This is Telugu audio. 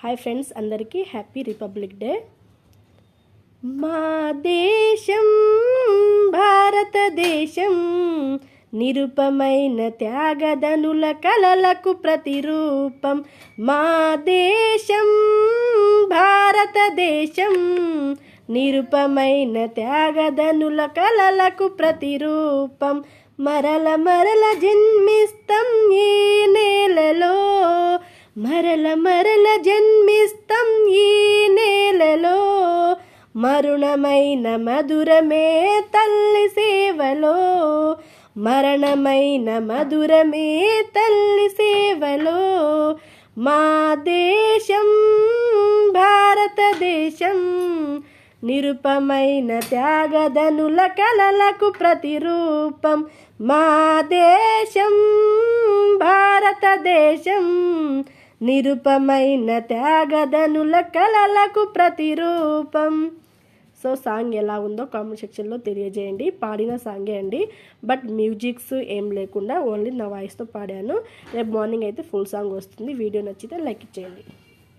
హాయ్ ఫ్రెండ్స్, అందరికీ హ్యాపీ రిపబ్లిక్ డే. మా దేశం భారతదేశం నిరుపమైన త్యాగదనుల కలలకు ప్రతిరూపం. మా దేశం భారతదేశం నిరుపమైన త్యాగదనుల కలలకు ప్రతిరూపం. మరల మరల జన్మిస్తం ఈ నేలలో, మరల మరల జన్మిస్తం ఈ నేలలో. మరుణమైన మధురమే తల్లి సేవలో, మరణమైన మధురమే తల్లి సేవలో. మా దేశం భారతదేశం నిరుపమైన త్యాగదనుల కలలకు ప్రతిరూపం. మా దేశం భారతదేశం నిరుపమైన త్యాగదనుల కలలకు ప్రతిరూపం. సో సాంగ్ ఎలా ఉందో కామెంట్ సెక్షన్లో తెలియజేయండి. పాడిన సాంగే అండి, బట్ మ్యూజిక్స్ ఏం లేకుండా ఓన్లీ నా వాయిస్తో పాడాను. రేపు మార్నింగ్ అయితే ఫుల్ సాంగ్ వస్తుంది. వీడియో నచ్చితే లైక్ చేయండి.